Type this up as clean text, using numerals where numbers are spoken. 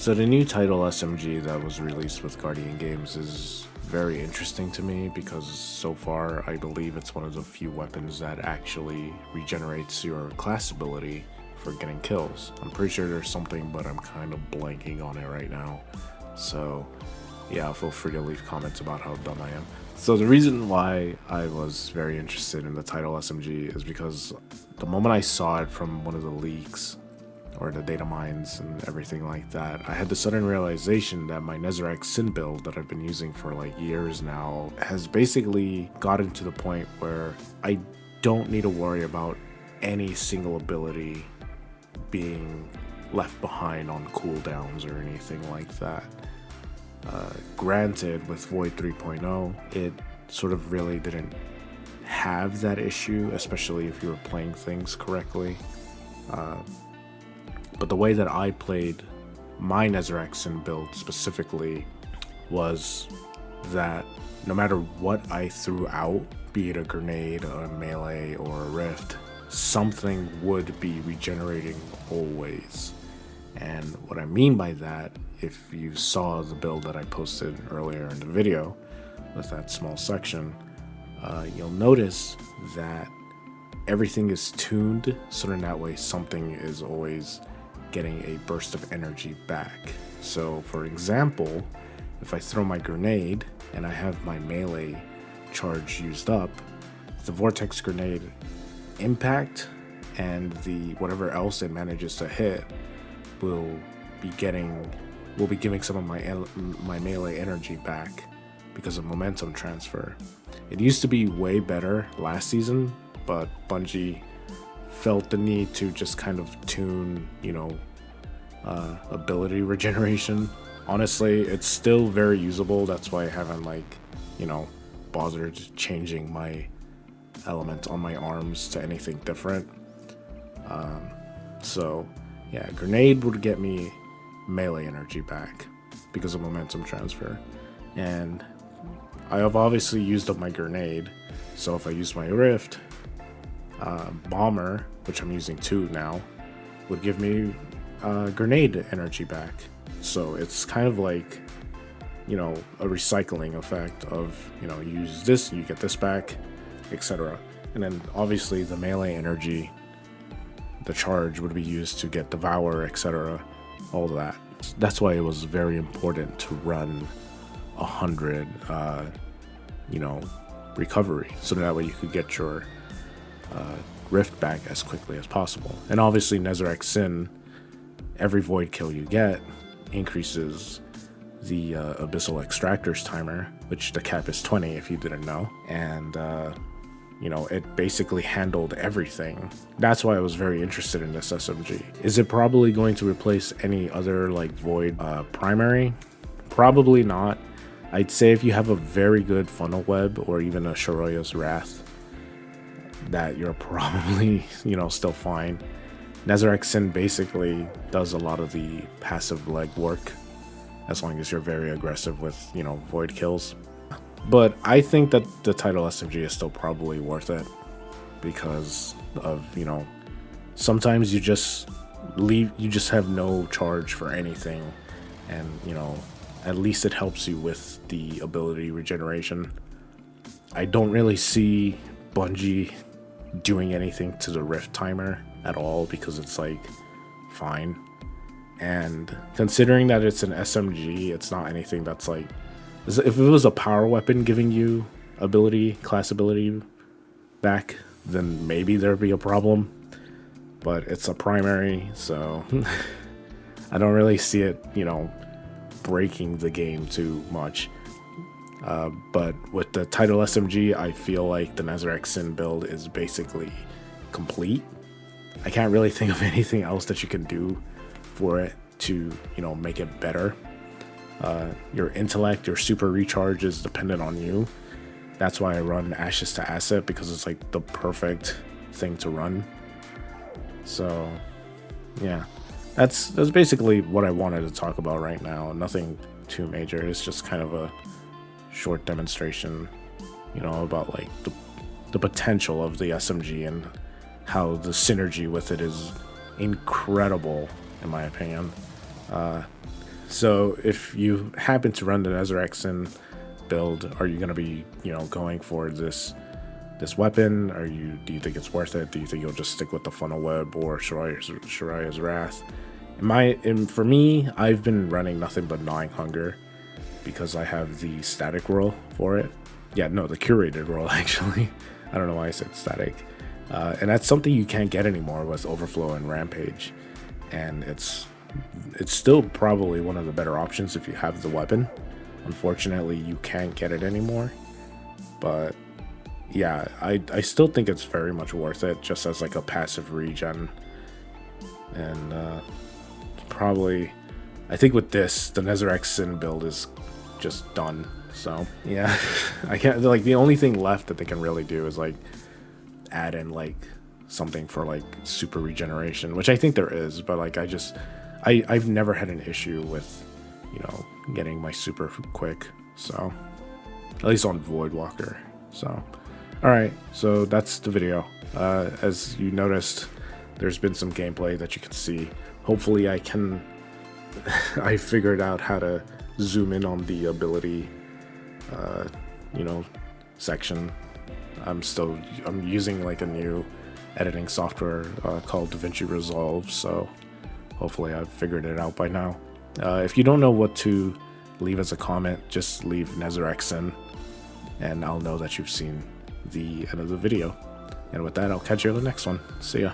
So the new title SMG that was released with Guardian Games is very interesting to me because so far I believe it's one of the few weapons that actually regenerates your class ability for getting kills. I'm pretty sure there's something, but I'm kind of blanking on it right now. So yeah, feel free to leave comments about how dumb I am. So the reason why I was very interested in the title SMG is because the moment I saw it from one of the leaks or the data mines and everything like that, I had the sudden realization that my Nezerac Sin Build that I've been using for like years now has basically gotten to the point where I don't need to worry about any single ability being left behind on cooldowns or anything like that. Granted, with Void 3.0, it sort of really didn't have that issue, especially if you were playing things correctly. But the way that I played my Nezerac Sin Build specifically was that no matter what I threw out, be it a grenade, a melee, or a rift, something would be regenerating always. And what I mean by that, if you saw the build that I posted earlier in the video with that small section, you'll notice that everything is tuned so in that way something is always getting a burst of energy back. So for example, if I throw my grenade and I have my melee charge used up, the vortex grenade impact and the whatever else it manages to hit will be giving some of my melee energy back because of momentum transfer. It used to be way better last season, but Bungie felt the need to just kind of tune, ability regeneration. Honestly, it's still very usable. That's why I haven't bothered changing my element on my arms to anything different. So yeah, grenade would get me melee energy back because of momentum transfer, and I have obviously used up my grenade. So if I use my rift, bomber, which I'm using 2 now, would give me grenade energy back. So it's kind of like, a recycling effect of, you use this, you get this back, etc. And then obviously the melee energy, the charge would be used to get devour, etc. All that. That's why it was very important to run 100 recovery, so that way you could get your rift back as quickly as possible. And obviously Nezerac Sin, every void kill you get increases the abyssal extractors timer, which the cap is 20 if you didn't know, and it basically handled everything. That's why I was very interested in this SMG. Is it probably going to replace any other like void primary? Probably not. I'd say if you have a very good funnel web or even a Shoroya's Wrath, that you're probably still fine. Nezerac Sin basically does a lot of the passive leg work as long as you're very aggressive with void kills. But I think that the title SMG is still probably worth it because of, sometimes you just have no charge for anything, and at least it helps you with the ability regeneration. I don't really see Bungie doing anything to the rift timer at all because it's like fine. And considering that it's an SMG, it's not anything that's like, if it was a power weapon giving you class ability back, then maybe there'd be a problem. But it's a primary, so I don't really see it, breaking the game too much. But with the title SMG, I feel like the Nezerac Sin build is basically complete. I can't really think of anything else that you can do for it to, make it better. Your intellect, your super recharge is dependent on you. That's why I run Ashes to Asset, because it's like the perfect thing to run. So yeah, that's basically what I wanted to talk about right now. Nothing too major. It's just kind of a short demonstration, about like the potential of the SMG and how the synergy with it is incredible, in my opinion. So if you happen to run the Nezerac Sin build, are you going to be, going for this weapon? Do you think it's worth it? Do you think you'll just stick with the funnel web or Shariah's Wrath? For me, I've been running nothing but Gnawing Hunger because I have the static roll for it. Yeah, no, the curated roll actually. I don't know why I said static. And that's something you can't get anymore with Overflow and Rampage. And it's still probably one of the better options if you have the weapon. Unfortunately, you can't get it anymore. But yeah, I still think it's very much worth it just as like a passive regen. And probably, I think with this, the Nezerac Sin build is just done. So yeah, I can't, like, the only thing left that they can really do is like add in like something for like super regeneration, which I think there is, but like I've never had an issue with, getting my super quick. So at least on voidwalker. So all right, so that's the video. As you noticed, there's been some gameplay that you can see. Hopefully I figured out how to zoom in on the ability section. I'm using like a new editing software called DaVinci Resolve, so hopefully I've figured it out by now. If you don't know what to leave as a comment, just leave Nezerac Sin and I'll know that you've seen the end of the video. And with that, I'll catch you on the next one. See ya.